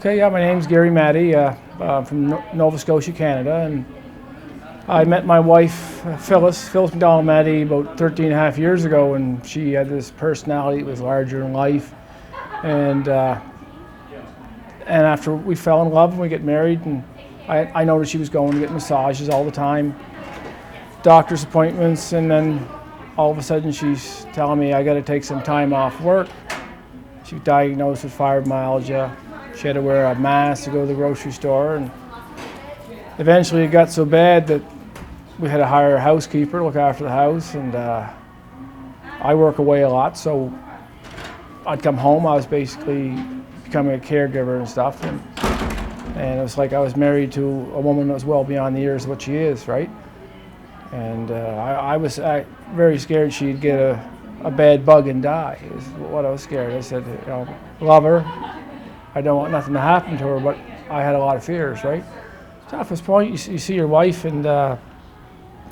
Okay, yeah, my name's Gary Matty, from Nova Scotia, Canada, and I met my wife, Phyllis McDonald Matty, about 13 and a half years ago, and she had this personality that was larger than life, and after we fell in love and we get married, and I noticed she was going to get massages all the time, doctor's appointments, and then all of a sudden she's telling me I got to take some time off work. She was diagnosed with fibromyalgia. She had to wear a mask to go to the grocery store, and eventually it got so bad that we had to hire a housekeeper to look after the house, and I work away a lot, so I'd come home. I was basically becoming a caregiver and stuff, and it was like I was married to a woman that was well beyond the years of what she is, right? And I was very scared she'd get a bad bug and die, is what I was scared. I said, you know, love her. I don't want nothing to happen to her, but I had a lot of fears, right? So at this point, you see your wife, and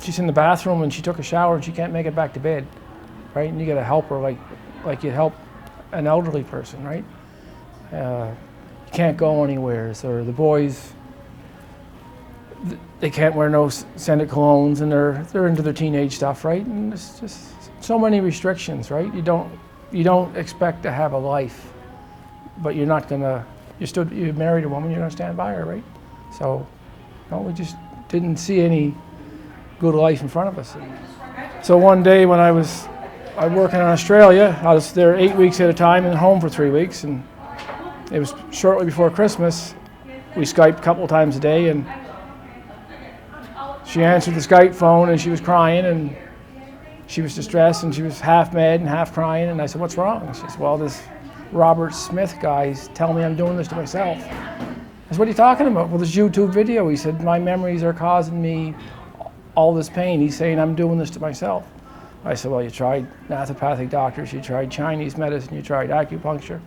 she's in the bathroom, and she took a shower, and she can't make it back to bed, right? And you got to help her like you help an elderly person, right? You can't go anywhere, so the boys, they can't wear no scented colognes, and they're into their teenage stuff, right? And it's just so many restrictions, right? You don't expect to have a life, but you're not gonna. You married a woman, you're gonna stand by her, right? So, no, we just didn't see any good life in front of us. So one day when I was working in Australia, I was there 8 weeks at a time and home for 3 weeks, and it was shortly before Christmas. We Skyped a couple of times a day, and she answered the Skype phone, and she was crying, and she was distressed, and she was half mad and half crying, and I said, "What's wrong?" She said, "Well, this Robert Smith guy's telling me I'm doing this to myself." I said, "What are you talking about?" "Well, this YouTube video." He said, "My memories are causing me all this pain. He's saying I'm doing this to myself." I said, "Well, you tried naturopathic doctors, you tried Chinese medicine, you tried acupuncture.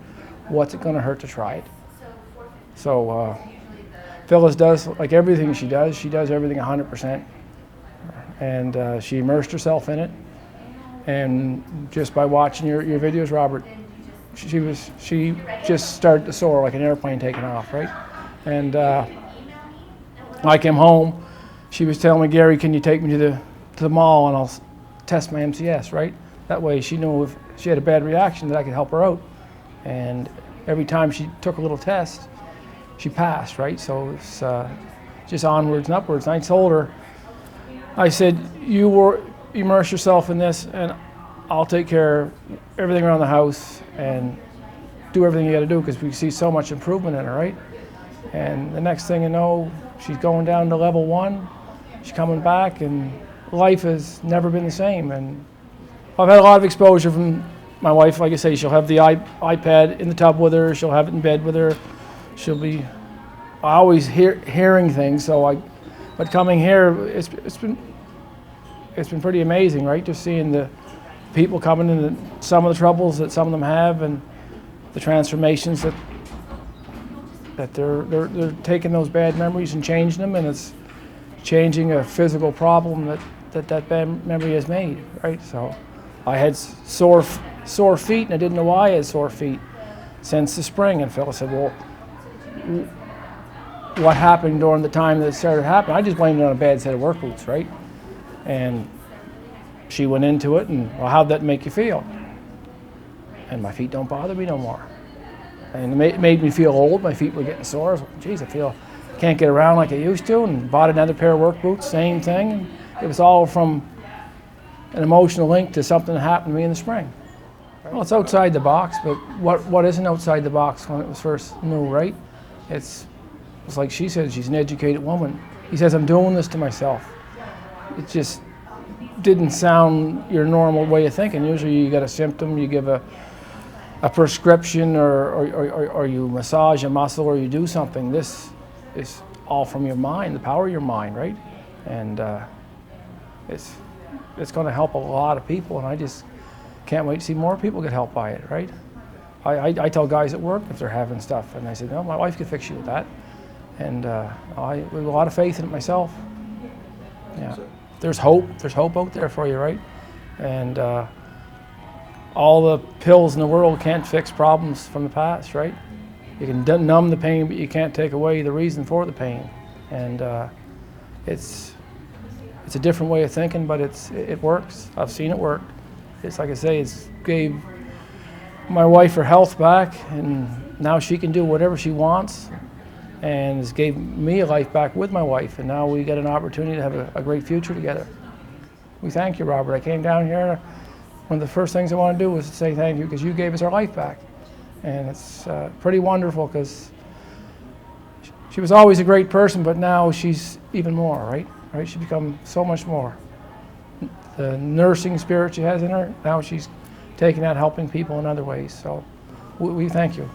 What's it going to hurt to try it?" So Phyllis does, like everything she does everything 100%. And she immersed herself in it. And just by watching your videos, Robert, she just started to soar like an airplane taking off, right? And I came home. She was telling me, "Gary, can you take me to the mall and I'll test my MCS," right? That way she knew if she had a bad reaction that I could help her out. And every time she took a little test, she passed, right? So it's just onwards and upwards. And I told her, I said, "You immerse yourself in this, and I'll take care of everything around the house and do everything you got to do," because we see so much improvement in her, right? And the next thing you know, she's going down to level 1. She's coming back, and life has never been the same. And I've had a lot of exposure from my wife. Like I say, she'll have the iPad in the tub with her. She'll have it in bed with her. She'll be always hearing things. But coming here, it's been pretty amazing, right? Just seeing the people coming in, some of the troubles that some of them have, and the transformations that they're taking those bad memories and changing them, and it's changing a physical problem that bad memory has made, right? So I had sore feet, and I didn't know why I had sore feet since the spring. And Phyllis said, "Well, what happened during the time that it started happening?" I just blamed it on a bad set of work boots, right? And she went into it, and, "Well, how'd that make you feel?" "And my feet don't bother me no more." And it made me feel old. My feet were getting sore. I was like, "Geez, I can't get around like I used to," and bought another pair of work boots, same thing. And it was all from an emotional link to something that happened to me in the spring. Well, it's outside the box, but what isn't outside the box when it was first new, right? It's like she said, she's an educated woman. He says, "I'm doing this to myself." It just didn't sound your normal way of thinking. Usually you got a symptom, you give a prescription, or you massage a muscle, or you do something. This is all from your mind, the power of your mind, right? And it's going to help a lot of people, and I just can't wait to see more people get helped by it, right? I tell guys at work if they're having stuff, and I say, "No, my wife could fix you with that." And I have a lot of faith in it myself. Yeah. There's hope out there for you, right? And all the pills in the world can't fix problems from the past, right? You can numb the pain, but you can't take away the reason for the pain. And it's a different way of thinking, but it works. I've seen it work. It's like I say, it's gave my wife her health back, and now she can do whatever she wants, and it's gave me a life back with my wife, and now we get an opportunity to have a great future together. We thank you, Robert. I came down here, one of the first things I want to do was to say thank you, because you gave us our life back. And it's pretty wonderful, because she was always a great person, but now she's even more, right? She's become so much more. The nursing spirit she has in her, now she's taking that, helping people in other ways. So we thank you.